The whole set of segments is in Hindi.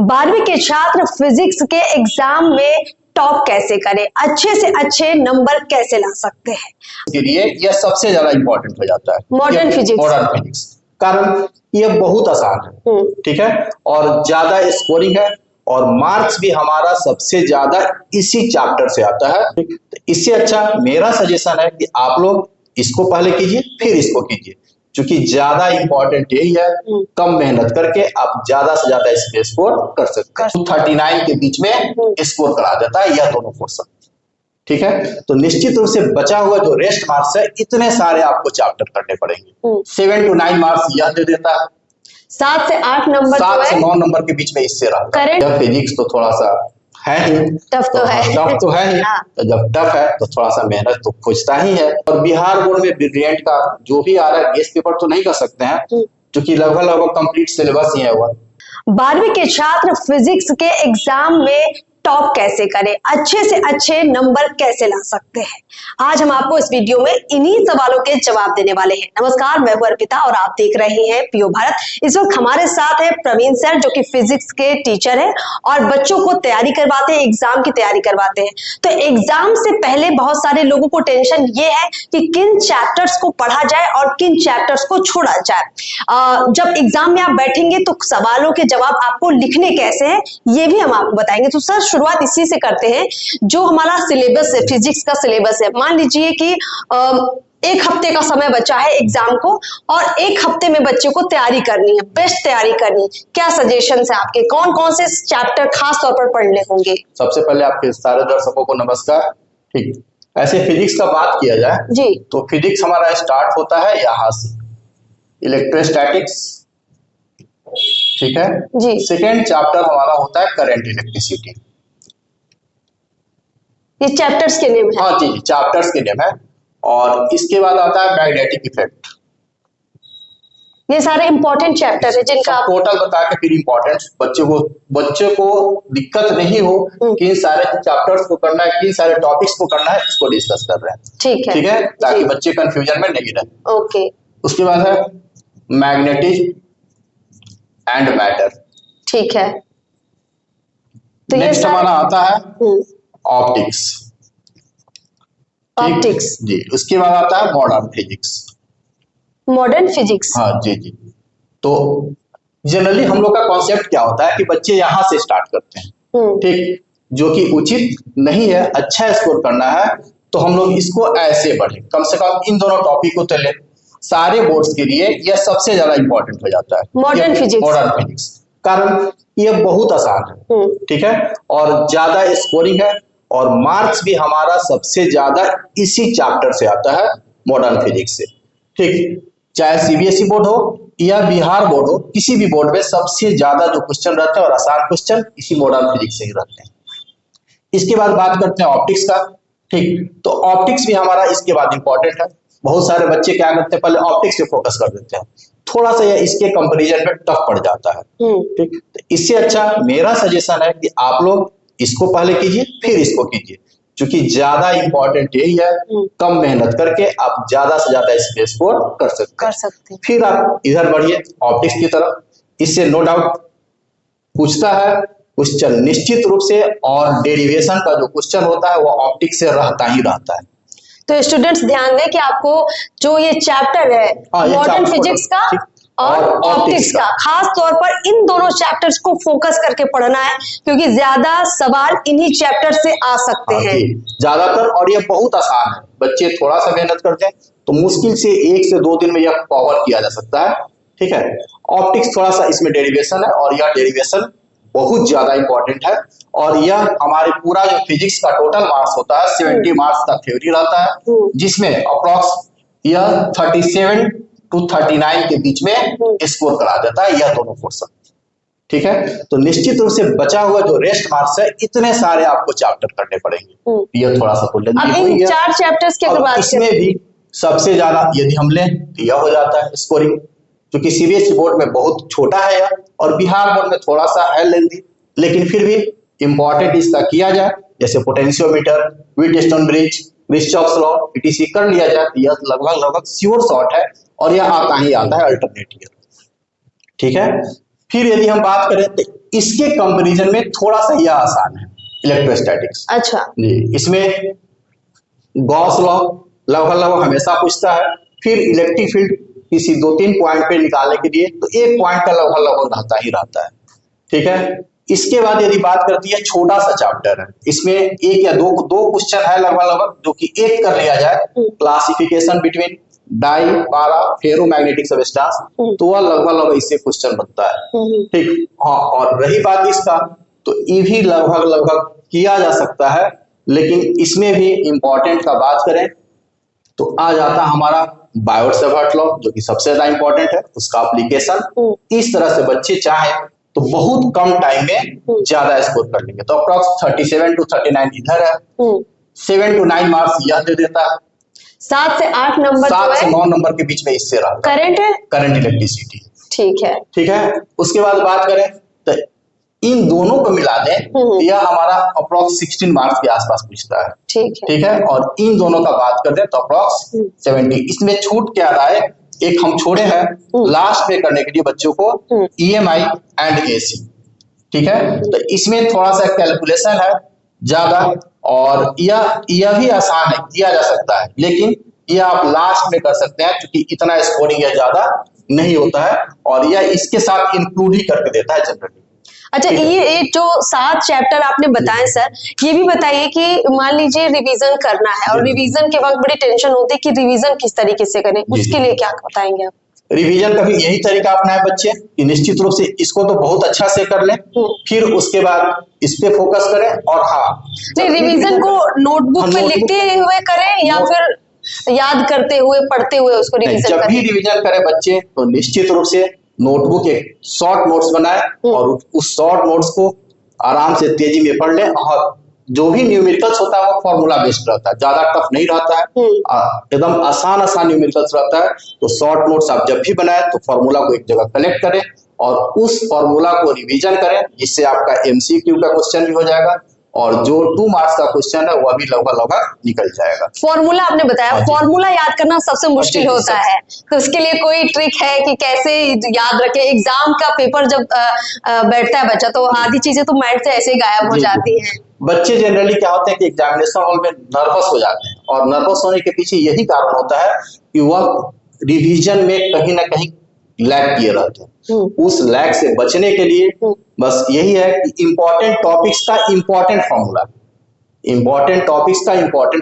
12वीं के छात्र फिजिक्स के एग्जाम में टॉप कैसे करें, अच्छे से अच्छे नंबर कैसे ला सकते हैं? के लिए यह सबसे ज्यादा इंपॉर्टेंट हो जाता है मॉडर्न फिजिक्स। कारण ये बहुत आसान है, ठीक है, और ज्यादा स्कोरिंग है और मार्क्स भी हमारा सबसे ज्यादा इसी चैप्टर से आता है। तो इससे अच्छा मेरा सजेशन है कि आप लोग इसको पहले कीजिए फिर इसको कीजिए, क्योंकि ज्यादा इंपॉर्टेंट यही है। कम मेहनत करके आप ज्यादा से ज्यादा इसमें स्कोर कर सकते हैं। 39 के बीच में स्कोर करा देता है यह दोनों क्वेश्चन, ठीक है। तो निश्चित रूप से बचा हुआ जो रेस्ट मार्क्स है, इतने सारे आपको चैप्टर करने पड़ेंगे। 7 to 9 मार्क्स यह दे देता है, 7 से 8 नंबर 7 से 9 नंबर के बीच में इससे रहता है। यह फिजिक्स तो थोड़ा सा है ही टफ तो है ही। तो जब टफ है तो थोड़ा सा मेहनत तो खोजता ही है। और बिहार बोर्ड में ब्रिलियंट का जो भी आ रहा है गेस्ट पेपर तो नहीं कर सकते हैं, क्योंकि लगभग कंप्लीट सिलेबस ही है वह। 12वीं के छात्र फिजिक्स के एग्जाम में टॉप कैसे करें, अच्छे से अच्छे नंबर कैसे ला सकते हैं? आज हम आपको इस वीडियो में इन्हीं सवालों के जवाब देने वाले हैं। नमस्कार, मैं हूं अर्पिता और आप देख रहे हैं पीओ भारत। इस वक्त हमारे साथ है प्रवीण सर, जो कि फिजिक्स के टीचर हैं और बच्चों को तैयारी करवाते हैं, एग्जाम की तैयारी करवाते हैं। तो एग्जाम से पहले बहुत सारे लोगों को टेंशन ये है कि किन चैप्टर्स को पढ़ा जाए और किन चैप्टर्स को छोड़ा जाए। जब एग्जाम में आप बैठेंगे तो सवालों के जवाब आपको लिखने कैसे हैं ये भी हम आपको बताएंगे। तो सर, शुरुआत इसी से करते हैं। जो हमारा सिलेबस है, फिजिक्स का सिलेबस है, मान लीजिए कि एक हफ्ते का समय बचा है एग्जाम को और एक हफ्ते में बच्चे को तैयारी करनी है, बेस्ट तैयारी करनी है, क्या सजेशन है आपके? कौन कौन से चैप्टर खास तौर पर पढ़ने होंगे? सबसे पहले आपके सारे दर्शकों को नमस्कार। ठीक, ऐसे फिजिक्स का बात किया जाए जी, तो फिजिक्स हमारा स्टार्ट होता है यहाँ से, इलेक्ट्रोस्टैटिक्स, ठीक है जी। सेकेंड चैप्टर हमारा होता है करंट इलेक्ट्रिसिटी। ये चैप्टर्स के नेम है? हाँ जी, चैप्टर्स के नेम है। और इसके बाद आता है मैग्नेटिक इफेक्ट। ये सारे इंपॉर्टेंट चैप्टर है जिनका आप टोटल बता के फिर इंपॉर्टेंट बच्चे को दिक्कत नहीं हो कि इन सारे चैप्टर्स को करना है, किन सारे टॉपिक्स को करना है, इसको डिस्कस कर रहे हैं। ठीक है, ताकि बच्चे कंफ्यूजन में नहीं रहे। ओके। उसके बाद है मैग्नेटिक एंड मैटर। ठीक है। तो नेक्स्ट हमारा आता है ऑप्टिक्स। ऑप्टिक्स जी। उसके बाद आता है मॉडर्न फिजिक्स। मॉडर्न फिजिक्स, हाँ जी जी। तो जनरली हम लोग का कॉन्सेप्ट क्या होता है कि बच्चे यहाँ से स्टार्ट करते हैं, ठीक, जो कि उचित नहीं है। अच्छा स्कोर करना है तो हम लोग इसको ऐसे बढ़े, कम से कम इन दोनों टॉपिक को तो ले। सारे बोर्ड्स के लिए यह सबसे ज्यादा इंपॉर्टेंट हो जाता है मॉडर्न फिजिक्स। कारण ये बहुत आसान है, ठीक है, और ज्यादा स्कोरिंग है और मार्क्स भी हमारा सबसे ज्यादा इसी चैप्टर से आता है, मॉडर्न फिजिक्स से। ठीक, चाहे सीबीएसई बोर्ड हो या बिहार बोर्ड हो, किसी भी बोर्ड में सबसे ज्यादा जो क्वेश्चन रहते हैं और आसान क्वेश्चन इसी मॉडर्न फिजिक्स से ही रहते हैं। इसके बाद बात करते हैं ऑप्टिक्स का। ठीक, तो ऑप्टिक्स भी हमारा इसके बाद इंपॉर्टेंट है। बहुत सारे बच्चे क्या करते हैं, पहले ऑप्टिक्स पे फोकस कर देते हैं, थोड़ा सा यह इसके कंपैरिजन में टफ पड़ जाता है। ठीक, तो इससे अच्छा मेरा सजेशन है कि आप लोग इसको पहले कीजिए फिर इसको कीजिए, क्योंकि ज्यादा इंपॉर्टेंट यही है। कम मेहनत करके आप ज्यादा से ज्यादा इसमें स्कोर कर सकते हैं। फिर आप इधर बढ़िए ऑप्टिक्स की तरफ। इससे नो डाउट पूछता है क्वेश्चन निश्चित रूप से, और डेरिवेशन का जो क्वेश्चन होता है वो ऑप्टिक्स से रहता ही रहता है। तो स्टूडेंट्स ध्यान दें कि आपको जो ये चैप्टर है मॉडर्न फिजिक्स का और ऑप्टिक्स का, खास तौर पर इन दोनों चैप्टर्स को फोकस करके पढ़ना है, क्योंकि ज्यादा सवाल इन्हीं चैप्टर से आ सकते हैं ज्यादातर। और ये बहुत आसान है, बच्चे थोड़ा सा मेहनत करते हैं तो मुश्किल से 1 से 2 दिन में यह कवर किया जा सकता है। ठीक है, ऑप्टिक्स थोड़ा सा इसमें डेरिवेशन है और यह डेरिवेशन बहुत ज्यादा इंपॉर्टेंट है। और यह हमारे पूरा जो फिजिक्स का टोटल मार्क्स होता है 70 मार्क्स का थ्योरी रहता है, जिसमें अप्रॉक्स यह 37 to 39 के बीच में स्कोर करा देता है यह दोनों क्वेश्चन। ठीक है, तो निश्चित रूप से बचा हुआ जो रेस्ट मार्क्स है, इतने सारे आपको चैप्टर करने पड़ेंगे। यह थोड़ा सा तो इन 4 चैप्टर्स के बाद इसमें भी सबसे ज्यादा यदि हम लें तो यह हो जाता है स्कोरिंग, क्योंकि सीबीएसई बोर्ड में बहुत छोटा है यह, और बिहार बोर्ड में थोड़ा सा है लेंथी, लेकिन फिर भी इंपॉर्टेंट इसका किया जाए, जैसे potentiometer, Wheatstone bridge, Kirchhoff's law, etc कर लिया जाए, यह लगभग श्योर शॉट है और यह आता ही आता है अल्टरनेट ईयर। ठीक है, फिर यदि हम बात करें इसके कंपैरिजन में थोड़ा सा यह आसान है इलेक्ट्रोस्टैटिक्स। अच्छा जी, इसमें गॉस लॉ लगभग लगभग हमेशा पूछता है, फिर इलेक्ट्रिक फील्ड किसी 2-3 पॉइंट पे निकालने के लिए तो एक पॉइंट का लगभग लगभग रहता ही रहता है। ठीक है, इसके बाद यदि बात करती है, छोटा सा चैप्टर है, इसमें एक या दो क्वेश्चन है लगभग लगभग, जो कि एक कर लिया जाए, क्लासिफिकेशन बिटवीन डाई पारा फेरोमैग्नेटिक सबस्टेंस, तो वह लगभग लगभग इससे क्वेश्चन बनता है। ठीक, हाँ, और रही बात इसका, तो ये भी लगभग लगभग किया जा सकता है, लेकिन इसमें भी इंपॉर्टेंट का बात करें तो आ जाता हमारा बायोट-सावर्ट लॉ, जो कि सबसे ज्यादा इंपॉर्टेंट है, उसका एप्लीकेशन। इस तरह से बच्चे चाहे तो बहुत कम टाइम में ज्यादा स्कोर कर लेंगे। तो अप्रॉक्स 37 to 39 इधर है, 7 to 9 मार्क्स यह दे देता है, 7 से 8 नंबर 7 से 9 नंबर के बीच में इससे रहा करंट है, करंट इलेक्ट्रिसिटी। ठीक है, ठीक है, उसके बाद बात करें तो इन दोनों को मिला दें, यह हमारा अप्रॉक्स 16 मार्क्स के आसपास पूछता है। ठीक है, और इन दोनों का बात करते हैं तो अप्रॉक्स 70। इसमें छूट क्या रहा है, एक हम छोड़े हैं लास्ट पे करने के लिए बच्चों को EMI एंड AC। ठीक है, तो इसमें थोड़ा सा कैलकुलेशन है ज्यादा, और यह भी आसान है, किया जा सकता है, लेकिन यह आप लास्ट में कर सकते हैं क्योंकि इतना स्कोरिंग यह ज्यादा नहीं होता है, और यह इसके साथ इंक्लूड ही करके देता है जनरली। अच्छा, ये जो 7 चैप्टर आपने बताए सर, ये भी बताइए कि मान लीजिए रिवीजन करना है और रिवीजन के वक्त बड़ी टेंशन होती है कि रिवीजन किस तरीके से करें, उसके लिए क्या बताएंगे आप? रिवीजन का भी यही तरीका अपनाए बच्चे कि निश्चित रूप से इसको तो बहुत अच्छा से कर लें, फिर उसके बाद इस पे फोकस करें। और हाँ, नहीं, रिवीजन को नोटबुक पे लिखते हुए करें या फिर याद करते हुए पढ़ते हुए उसको रिवीजन जब भी रिवीजन करें बच्चे तो निश्चित रूप से नोटबुक एक शॉर्ट नोट्स बनाए और उस शॉर्ट नोट्स को आराम से तेजी में पढ़ लें, और जो भी न्यूमेरिकल्स होता है वो फॉर्मूला बेस्ड रहता है, ज्यादा टफ नहीं रहता है, एकदम आसान न्यूमेरिकल्स रहता है। तो शॉर्ट नोट्स आप जब भी बनाए तो फॉर्मूला को एक जगह कलेक्ट करें और उस फॉर्मूला को रिवीजन करें, जिससे आपका MCQ का क्वेश्चन भी हो जाएगा और जो 2 मार्क्स का क्वेश्चन है वह भी लगभग निकल जाएगा। फॉर्मूला आपने बताया, फॉर्मूला याद करना सबसे मुश्किल होता है, तो उसके लिए कोई ट्रिक है कि कैसे याद रखे? एग्जाम का पेपर जब बैठता है बच्चा तो आधी चीजें तो माइंड से ऐसे ही गायब हो जाती हैं। बच्चे जनरली क्या होते हैं कि एग्जामिनेशन हॉल में नर्वस हो जाते हैं, और नर्वस होने के पीछे यही कारण होता है कि वह रिवीजन में कहीं ना कहीं लैग किए रहते हैं। उस लैग से बचने के लिए बस यही है कि इंपॉर्टेंट टॉपिक्स का इंपॉर्टेंट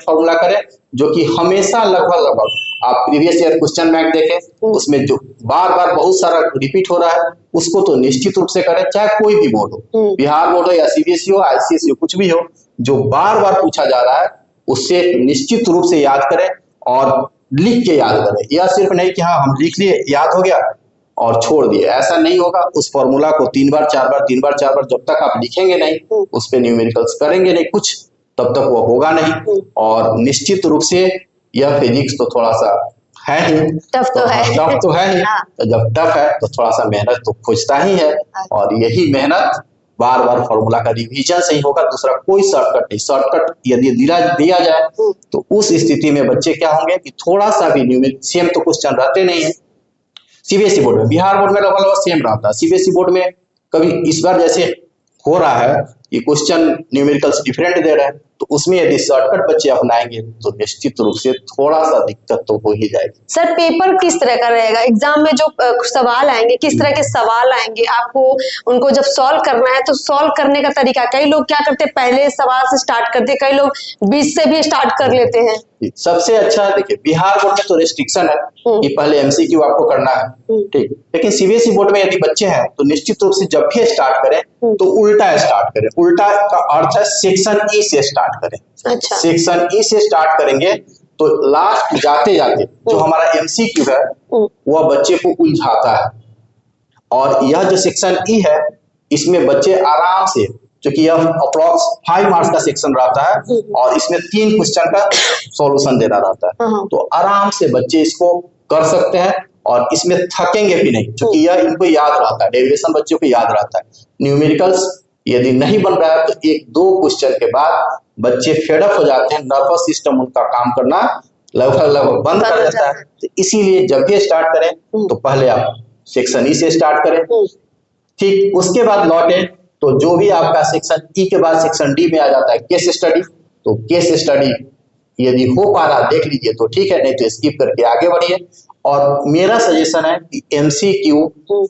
फॉर्मूला करें, जो कि हमेशा लगभग आप प्रीवियस ईयर क्वेश्चन बैंक देखें, उसमें जो बार बार बहुत सारा रिपीट हो रहा है उसको तो निश्चित रूप से करें, चाहे कोई भी बोर्ड हो, बिहार बोर्ड हो या CBSE हो, ICSE हो, कुछ भी हो, जो बार बार पूछा जा रहा है उससे निश्चित रूप से याद करें और लिख के याद करें। यह सिर्फ नहीं कि हाँ हम लिख लिए याद हो गया और छोड़ दिए, ऐसा नहीं होगा। उस फॉर्मूला को 3 बार 4 बार जब तक आप लिखेंगे नहीं, उस पे न्यूमेरिकल्स करेंगे नहीं कुछ, तब तक वो होगा नहीं। और निश्चित रूप से यह फिजिक्स तो थोड़ा सा है ही टफ तो है ही, तो जब टफ है तो थोड़ा सा मेहनत तो खोजता ही है, और यही मेहनत बार बार फॉर्मूला का रिवीजन से ही होगा, दूसरा कोई शॉर्टकट नहीं। शॉर्टकट यदि दिया जाए तो उस स्थिति में बच्चे क्या होंगे कि थोड़ा सा भी न्यूमेरिकल सेम तो क्वेश्चन रहते नहीं है CBSE बोर्ड में, बिहार बोर्ड में लगभग सेम रहता है, CBSE बोर्ड में कभी इस बार जैसे हो रहा है कि क्वेश्चन न्यूमेरिकल्स डिफरेंट दे रहे हैं, तो उसमें यदि शॉर्टकट बच्चे अपनाएंगे तो निश्चित रूप से थोड़ा सा दिक्कत तो हो ही जाएगी। सर, पेपर किस तरह का रहेगा? एग्जाम में जो सवाल आएंगे, किस तरह के सवाल आएंगे, आपको उनको जब सॉल्व करना है तो सॉल्व करने का तरीका, कई लोग क्या करते हैं पहले सवाल से स्टार्ट करते हैं, कई लोग बीच से भी स्टार्ट कर लेते हैं। सबसे अच्छा है, देखिए बिहार बोर्ड में तो रेस्ट्रिक्शन है कि पहले MCQ आपको करना है, ठीक, लेकिन CBSE बोर्ड में यदि बच्चे हैं तो निश्चित रूप से जब भी स्टार्ट करें तो उल्टा स्टार्ट करें। उल्टा का अर्थ है सेक्शन E से स्टार्ट करें। अच्छा। सेक्शन E से स्टार्ट करेंगे तो लास्ट जाते जाते जो हमारा MCQ है वह बच्चे को उलझाता है, और यह जो सेक्शन E है इसमें बच्चे आराम से, क्योंकि यह अप्रॉक्स 5 मार्क्स का सेक्शन रहता है और इसमें 3 क्वेश्चन का सॉल्यूशन देना रहता है, तो आराम से बच्चे इसको कर सकते हैं और इसमें थकेंगे भी नहीं, क्योंकि यह इनको याद रहता है, डेरिवेशन बच्चों को याद रहता है। न्यूमेरिकल्स यदि नहीं बन रहा है तो 1-2 क्वेश्चन के बाद बच्चे फेडअप हो जाते हैं, नर्वस सिस्टम उनका काम करना लगभग बंद कर देता है। तो इसीलिए जब भी स्टार्ट करें तो पहले आप सेक्शन E से स्टार्ट करें, ठीक, उसके बाद लौटे तो जो भी आपका सेक्शन ई के बाद सेक्शन डी में आ जाता है केस स्टडी, तो केस स्टडी यदि हो पा रहा देख लीजिए तो ठीक है, नहीं तो स्किप करके आगे बढ़िए। और मेरा सजेशन है कि एमसीक्यू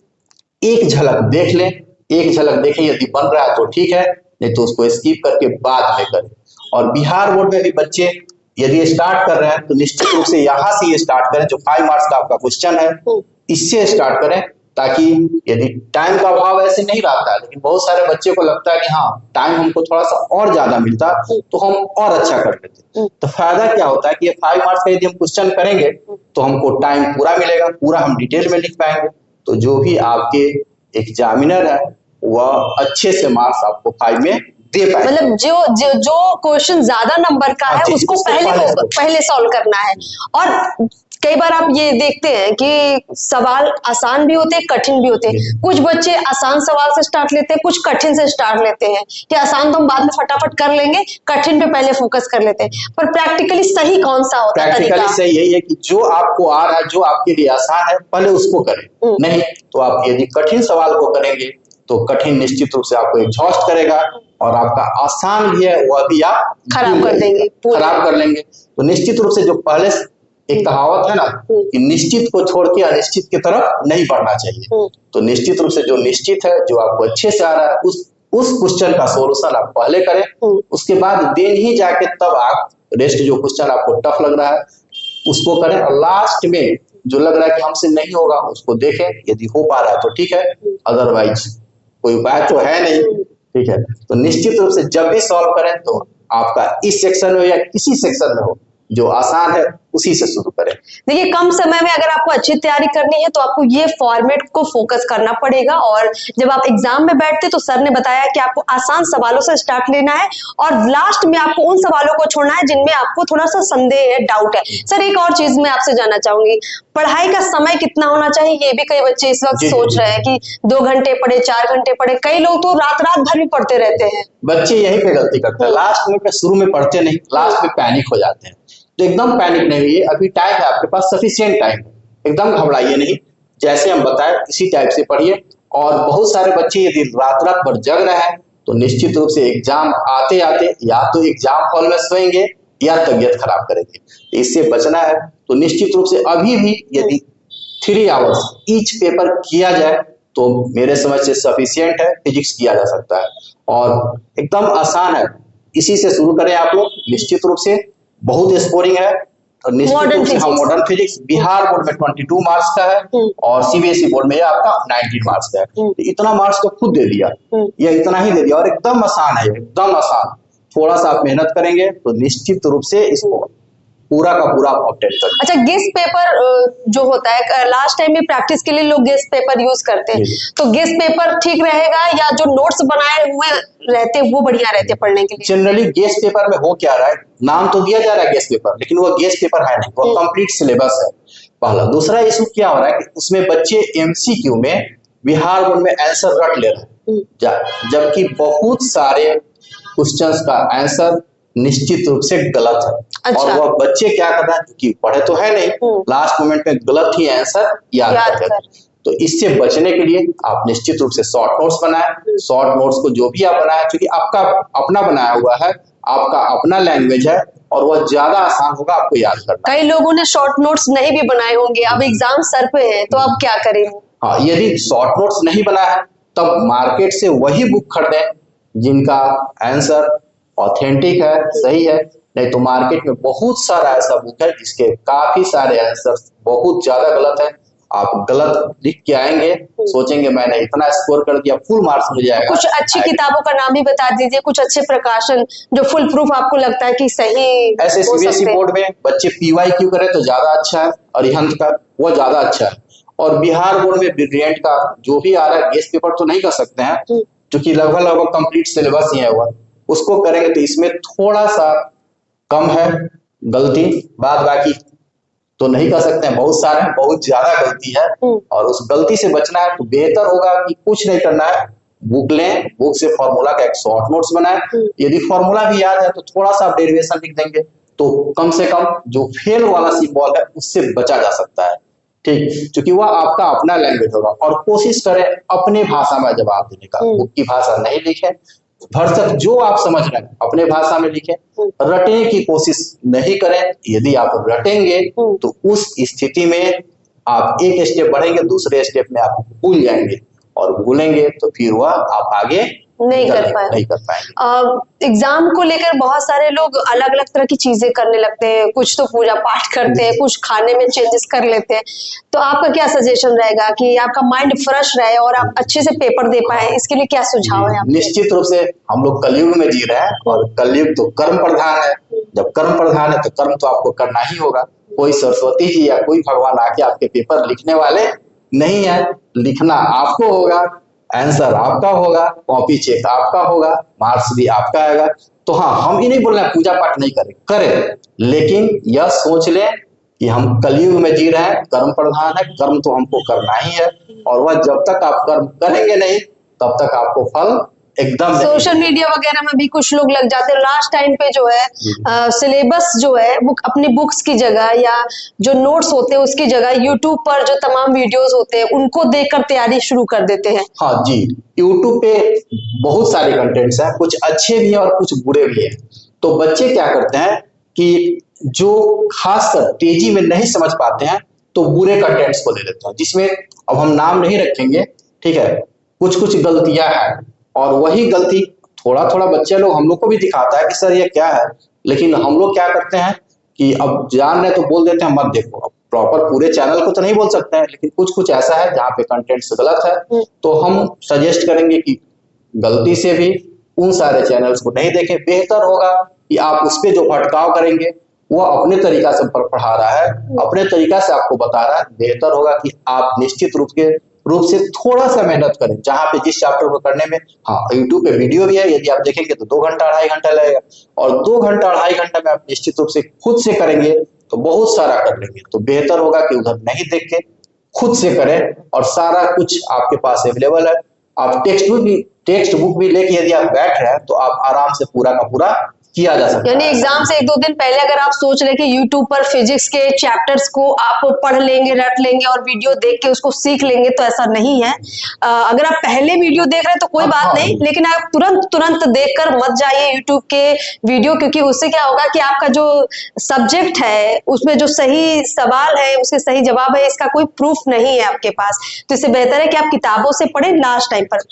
एक झलक देख लें, एक झलक देखें, यदि बन रहा है तो ठीक है, नहीं तो उसको स्किप करके बाद में करें। और बिहार बोर्ड में भी बच्चे यदि स्टार्ट कर रहे हैं तो निश्चित रूप से यहाँ से ये स्टार्ट करें, जो 5 मार्क्स का आपका क्वेश्चन है इससे स्टार्ट करें, ताकि यदि टाइम का अभाव ऐसे नहीं रहता है, लेकिन बहुत सारे बच्चे को लगता है कि हाँ टाइम हमको थोड़ा सा और ज्यादा मिलता तो हम और अच्छा कर लेते। तो फायदा क्या होता है कि ये 5 मार्क्स का यदि हम क्वेश्चन करेंगे तो हमको टाइम पूरा मिलेगा, पूरा हम डिटेल में लिख पाएंगे, तो जो भी आपके एग्जामिनर है वह अच्छे से मार्क्स आपको 5 में दे पाएंगे। मतलब जो क्वेश्चन ज्यादा नंबर का है उसको पहले सॉल्व करना है। और कई बार आप ये देखते हैं कि सवाल आसान भी होते हैं, कठिन भी होते हैं। कुछ बच्चे आसान सवाल से स्टार्ट लेते हैं, कुछ कठिन से स्टार्ट लेते हैं कि आसान तो हम बाद में फटाफट कर लेंगे, कठिन पे पहले फोकस कर लेते हैं। पर प्रैक्टिकली सही कौन सा होता है? प्रैक्टिकली सही यही है कि जो आपको आ रहा है, जो आपके लिए आसान है, पहले उसको करें। नहीं तो आप यदि कठिन सवाल को करेंगे तो कठिन निश्चित रूप से आपको एग्जॉस्ट करेगा, और आपका आसान भी है वह भी आप खराब कर लेंगे। तो निश्चित रूप से जो पहले एक कहावत है ना कि निश्चित को छोड़ के अनिश्चित की तरफ नहीं बढ़ना चाहिए, तो निश्चित रूप से जो निश्चित है, जो आपको अच्छे से आ रहा है, उस क्वेश्चन का सोल्यूशन आप पहले करें, उसके बाद दिन ही जाके तब आप रेस्ट जो क्वेश्चन आपको टफ लग रहा है उसको करें, और लास्ट में जो लग रहा है कि हमसे नहीं होगा उसको देखें, यदि हो पा रहा है तो ठीक है, अदरवाइज कोई उपाय तो है नहीं, ठीक है। तो निश्चित रूप से जब भी सॉल्व करें तो आपका इस सेक्शन में या किसी सेक्शन में हो, जो आसान है उसी से शुरू करें। देखिए, कम समय में अगर आपको अच्छी तैयारी करनी है तो आपको ये फॉर्मेट को फोकस करना पड़ेगा, और जब आप एग्जाम में बैठते तो सर ने बताया कि आपको आसान सवालों से स्टार्ट लेना है, और लास्ट में आपको उन सवालों को छोड़ना है जिनमें आपको थोड़ा सा संदेह है, डाउट है। सर, एक और चीज मैं आपसे जानना चाहूंगी, पढ़ाई का समय कितना होना चाहिए? ये भी कई बच्चे इस वक्त सोच रहे हैं कि 2 घंटे पढ़े, 4 घंटे पढ़े, कई लोग तो रात रात भर भी पढ़ते रहते हैं। बच्चे यही पे गलती करते हैं, लास्ट में शुरू में पढ़ते नहीं, लास्ट में पैनिक हो जाते हैं। तो एकदम पैनिक नहीं हुई, अभी टाइम है आपके पास, सफिशिएंट टाइम है, एकदम घबराइए नहीं, जैसे हम बताएं इसी टाइप से पढ़िए। और बहुत सारे बच्चे यदि रात रात भर जग रहे हैं तो निश्चित रूप से एग्जाम आते आते या तो एग्जाम हॉल में सोएंगे या तबियत खराब करेंगे, तो इससे बचना है। तो निश्चित रूप से अभी भी यदि 3 आवर्स ईच पेपर किया जाए तो मेरे समझ से सफिशिएंट है, फिजिक्स किया जा सकता है और एकदम आसान है। इसी से शुरू करें आप लोग, निश्चित रूप से बहुत स्कोरिंग है। और निश्चित रूप से हम मॉडर्न फिजिक्स बिहार बोर्ड में 22 मार्क्स का है और सीबीएसई बोर्ड में आपका 19 मार्क्स का है, तो इतना मार्क्स तो खुद दे दिया, ये इतना ही दे दिया, और एकदम आसान है, एकदम आसान। थोड़ा सा आप मेहनत करेंगे तो निश्चित रूप से इसको पूरा का पूरा ऑब्टेन कर। अच्छा, गेस्ट पेपर जो होता है, लास्ट टाइम में प्रैक्टिस के लिए लोग गेस्ट पेपर यूज करते हैं, तो गेस्ट पेपर ठीक रहेगा या जो नोट्स बनाए हुए रहते हैं वो बढ़िया रहते हैं पढ़ने के लिए? जनरली गेस्ट पेपर में हो क्या रहा है, नाम तो दिया जा रहा है गेस्ट पेपर, लेकिन वो गेस्ट पेपर है नहीं, वो कंप्लीट सिलेबस है, पहला। दूसरा इशू क्या हो रहा है कि उसमें बच्चे एमसीक्यू में बिहार बोर्ड में आंसर रट ले रहे हैं, जबकि बहुत सारे क्वेश्चंस का आंसर निश्चित रूप से गलत है। अच्छा। और वह बच्चे क्या कर रहे हैं, क्योंकि पढ़े तो है नहीं, लास्ट मोमेंट में गलत ही आंसर याद कर। तो इससे बचने के लिए आप निश्चित रूप से शॉर्ट नोट्स बनाएं। शॉर्ट नोट्स को जो भी आप बनाएं, क्योंकि आपका अपना बनाया हुआ है, आपका अपना लैंग्वेज है और वह ज्यादा आसान होगा आपको याद करना। कई लोगों ने शॉर्ट नोट्स नहीं भी बनाए होंगे, अब एग्जाम सर पे है तो अब क्या करें? हाँ, यदि शॉर्ट नोट्स नहीं बनाया है तब मार्केट से वही बुक खरीदें जिनका आंसर ऑथेंटिक है, सही है। नहीं तो मार्केट में बहुत सारा ऐसा बुक है जिसके काफी सारे आंसर बहुत ज्यादा गलत है। आप गलत लिख के आएंगे, सोचेंगे मैंने इतना स्कोर कर दिया, फुल मार्क्स मिल जाएगा। कुछ अच्छी किताबों का नाम भी बता दीजिए, कुछ अच्छे प्रकाशन जो फुल प्रूफ आपको लगता है कि सही। ऐसे सीबीएसई बोर्ड में बच्चे पीवाईक्यू करें तो ज्यादा अच्छा है, अरिहंत का वो ज्यादा अच्छा है। और बिहार बोर्ड में ब्रिलियंट का जो भी आ रहा है, गेस्ट पेपर तो नहीं कर सकते हैं क्योंकि लगभग कंप्लीट सिलेबस ही है, वह उसको करेंगे तो इसमें थोड़ा सा कम है गलती, बाद बाकी तो नहीं कर सकते हैं, बहुत सारे बहुत ज्यादा गलती है। और उस गलती से बचना है तो बेहतर होगा कि कुछ नहीं करना है, बुक लें, बुक से फॉर्मूला का एक शॉर्ट नोट्स बनाएं। यदि फॉर्मूला भी याद है तो थोड़ा सा डेरिवेशन लिख देंगे तो कम से कम जो फेल वाला सिंबल है उससे बचा जा सकता है, ठीक, क्योंकि वह आपका अपना लैंग्वेज होगा। और कोशिश करें अपने भाषा में जवाब देने का, बुक की भाषा नहीं लिखें, भरसक जो आप समझ रहे हैं अपने भाषा में लिखें, रटने की कोशिश नहीं करें। यदि आप रटेंगे तो उस स्थिति में आप एक स्टेप बढ़ेंगे, दूसरे स्टेप में आप भूल जाएंगे, और भूलेंगे तो फिर वह आप आगे नहीं कर पाएंगे। एग्जाम को लेकर बहुत सारे लोग अलग अलग तरह की चीजें करने लगते हैं, कुछ तो पूजा पाठ करते हैं, कुछ खाने में चेंजेस कर लेते हैं। तो आपका क्या सजेशन रहेगा कि आपका माइंड फ्रेश रहे और आप अच्छे से पेपर दे पाए, इसके लिए क्या सुझाव है आपके? निश्चित रूप से हम लोग कलयुग में जी रहे हैं, और कलयुग तो कर्म प्रधान है। जब कर्म प्रधान है तो कर्म तो आपको करना ही होगा। कोई सरस्वती जी या कोई भगवान आके आपके पेपर लिखने वाले नहीं है। लिखना आपको होगा, आंसर आपका होगा, कॉपी चेक आपका होगा, मार्क्स भी आपका आएगा। तो हाँ, हम ये नहीं बोल रहे हैं पूजा पाठ नहीं करें, लेकिन यह सोच लें कि हम कलयुग में जी रहे हैं, कर्म प्रधान है, कर्म तो हमको करना ही है। और वह जब तक आप कर्म करेंगे नहीं तब तक आपको फल एकदम। सोशल मीडिया वगैरह में भी कुछ लोग लग जाते हैं। लास्ट टाइम पे जो है सिलेबस जो है वो अपनी बुक्स की जगह या जो नोट्स होते हैं उसकी जगह यूट्यूब पर जो तमाम वीडियोस होते हैं उनको देखकर तैयारी शुरू कर देते हैं। हाँ जी, यूट्यूब पे बहुत सारे कंटेंट्स हैं, कुछ अच्छे भी हैं और कुछ बुरे भी हैं। तो बच्चे क्या करते हैं कि जो खासकर तेजी में नहीं समझ पाते हैं तो बुरे कंटेंट्स को ले लेते हैं, जिसमें अब हम नाम नहीं रखेंगे, ठीक है, कुछ कुछ गलतियां हैं। और वही गलती थोड़ा थोड़ा बच्चे लोग हम लोग को भी दिखाता है कि सर ये क्या है, लेकिन हम लोग क्या करते हैं कि अब जान रहे तो बोल देते हैं मत देखो। अब प्रॉपर पूरे चैनल को तो नहीं बोल सकते हैं, लेकिन कुछ कुछ ऐसा है जहाँ पे कंटेंट्स गलत है, तो हम सजेस्ट करेंगे कि गलती से भी उन सारे चैनल्स को नहीं देखें। बेहतर होगा कि आप उस पर जो भटकाव करेंगे वो अपने तरीका से पढ़ा रहा है, अपने तरीका से आपको बता रहा है। बेहतर होगा कि आप निश्चित रूप से थोड़ा सा मेहनत करें, जहाँ पे जिस चैप्टर को करने में, हाँ यूट्यूब पे वीडियो भी है, यदि आप देखेंगे तो 2 घंटा 2.5 घंटा लगेगा, और 2 घंटा 2.5 घंटा में आप निश्चित रूप से खुद से करेंगे तो बहुत सारा कर लेंगे। तो बेहतर होगा कि उधर नहीं देख के खुद से करें, और सारा कुछ आपके पास अवेलेबल है। आप टेक्स्ट बुक भी लेके यदि आप बैठ रहे हैं तो आप आराम से पूरा का पूरा किया जा सकता है। यानी एग्जाम से 1-2 दिन पहले अगर आप सोच रहे कि यूट्यूब पर फिजिक्स के चैप्टर्स को आप पढ़ लेंगे, रट लेंगे और वीडियो देख के उसको सीख लेंगे, तो ऐसा नहीं है। अगर आप पहले वीडियो देख रहे हैं तो कोई बात नहीं, लेकिन आप तुरंत देखकर मत जाइए यूट्यूब के वीडियो, क्योंकि उससे क्या होगा कि आपका जो सब्जेक्ट है उसमें जो सही सवाल है उसके सही जवाब है, इसका कोई प्रूफ नहीं है आपके पास। तो इससे बेहतर है कि आप किताबों से पढ़ें लास्ट टाइम पर।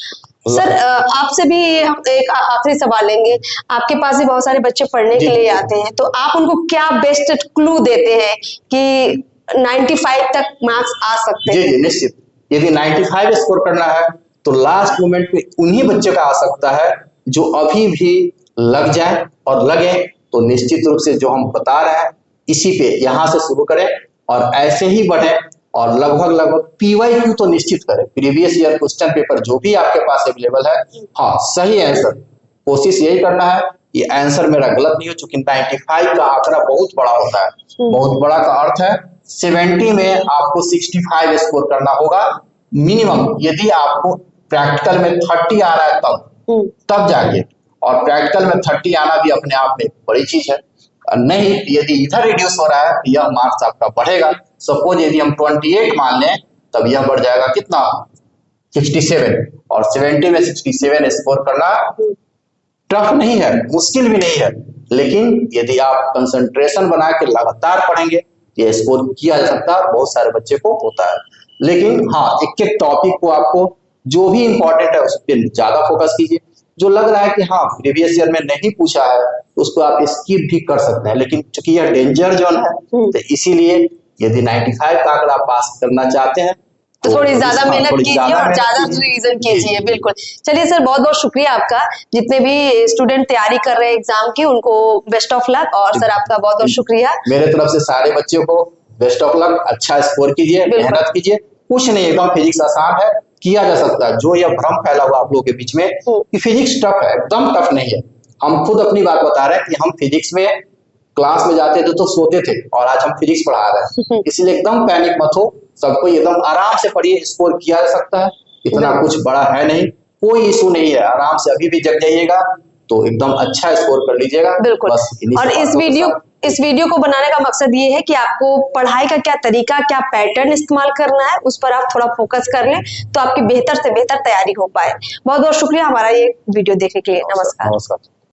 सर आपसे भी हम एक आखिरी सवाल लेंगे। आपके पास भी बहुत सारे बच्चे पढ़ने के लिए आते हैं, तो आप उनको क्या बेस्ट क्लू देते हैं कि 95 तक मार्क्स आ सकते हैं? जी निश्चित। यदि 95 स्कोर करना है तो लास्ट मोमेंट पे उन्हीं बच्चों का आ सकता है जो अभी भी लग जाए, और लगे तो निश्चित रूप से जो हम बता रहे हैं इसी पे यहाँ से शुरू करें और ऐसे ही बढ़े, और लगभग PYQ तो निश्चित करें, प्रीवियस ईयर क्वेश्चन पेपर जो भी आपके पास अवेलेबल है। हाँ, सही आंसर कोशिश यही करना है कि आंसर मेरा गलत नहीं हो, चूंकि 95 का आंकड़ा बहुत बड़ा होता है। बहुत बड़ा का अर्थ है 70 में आपको 65 स्कोर करना होगा मिनिमम। यदि आपको प्रैक्टिकल में 30 आ रहा है तब जाके, और प्रैक्टिकल में 30 आना भी अपने आप में बड़ी चीज है। नहीं, यदि इधर रिड्यूस हो रहा है यह मार्क्स आपका बढ़ेगा। सपोज यदि हम 28 मान लें तब यह बढ़ जाएगा कितना, 67, और 70 में 67 स्कोर करना टफ नहीं है, मुश्किल भी नहीं है। लेकिन यदि आप कंसंट्रेशन बना के लगातार पढ़ेंगे ये स्कोर किया जा सकता है, बहुत सारे बच्चे को होता है। लेकिन हाँ, एक टॉपिक को आपको जो भी इंपॉर्टेंट है उस पर ज्यादा फोकस कीजिए। जो लग रहा है कि हाँ प्रीवियस ईयर में नहीं पूछा है उसको आप स्किप भी कर सकते हैं, लेकिन चूंकि यह डेंजर जोन है तो इसीलिए यदि 95 का अगर आप पास करना चाहते हैं तो थोड़ी ज्यादा मेहनत कीजिए और ज्यादा रिवीजन कीजिए। बिल्कुल। चलिए सर, बहुत बहुत शुक्रिया आपका। जितने भी स्टूडेंट तैयारी कर रहे हैं एग्जाम की उनको बेस्ट ऑफ लक, और सर आपका बहुत बहुत शुक्रिया। मेरे तरफ से सारे बच्चों को बेस्ट ऑफ लक। अच्छा स्कोर कीजिए, मेहनत कीजिए। कुछ नहीं, एकदम फिजिक्स आसान है, किया जा सकता है। जो यह भ्रम फैला हुआ आप लोगों के बीच में कि फिजिक्स टफ है, एकदम टफ नहीं है। हम खुद अपनी बात बता रहे हैं कि हम फिजिक्स में क्लास में जाते थे तो सोते थे, और आज हम फिजिक्स पढ़ा रहे हैं। इसलिए एकदम पैनिक मत हो, सबको एकदम आराम से पढ़िए, स्कोर किया जा सकता है। इतना कुछ बड़ा है नहीं, कोई इशू नहीं है। आराम से अभी भी जग जाइएगा तो एकदम अच्छा स्कोर कर लीजिएगा। बिल्कुल। और इस वीडियो इस वीडियो को बनाने का मकसद ये है कि आपको पढ़ाई का क्या तरीका, क्या पैटर्न इस्तेमाल करना है, उस पर आप थोड़ा फोकस कर लें तो आपकी बेहतर से बेहतर तैयारी हो पाए। बहुत बहुत शुक्रिया हमारा ये वीडियो देखने के लिए। नमस्कार। नमस्कार।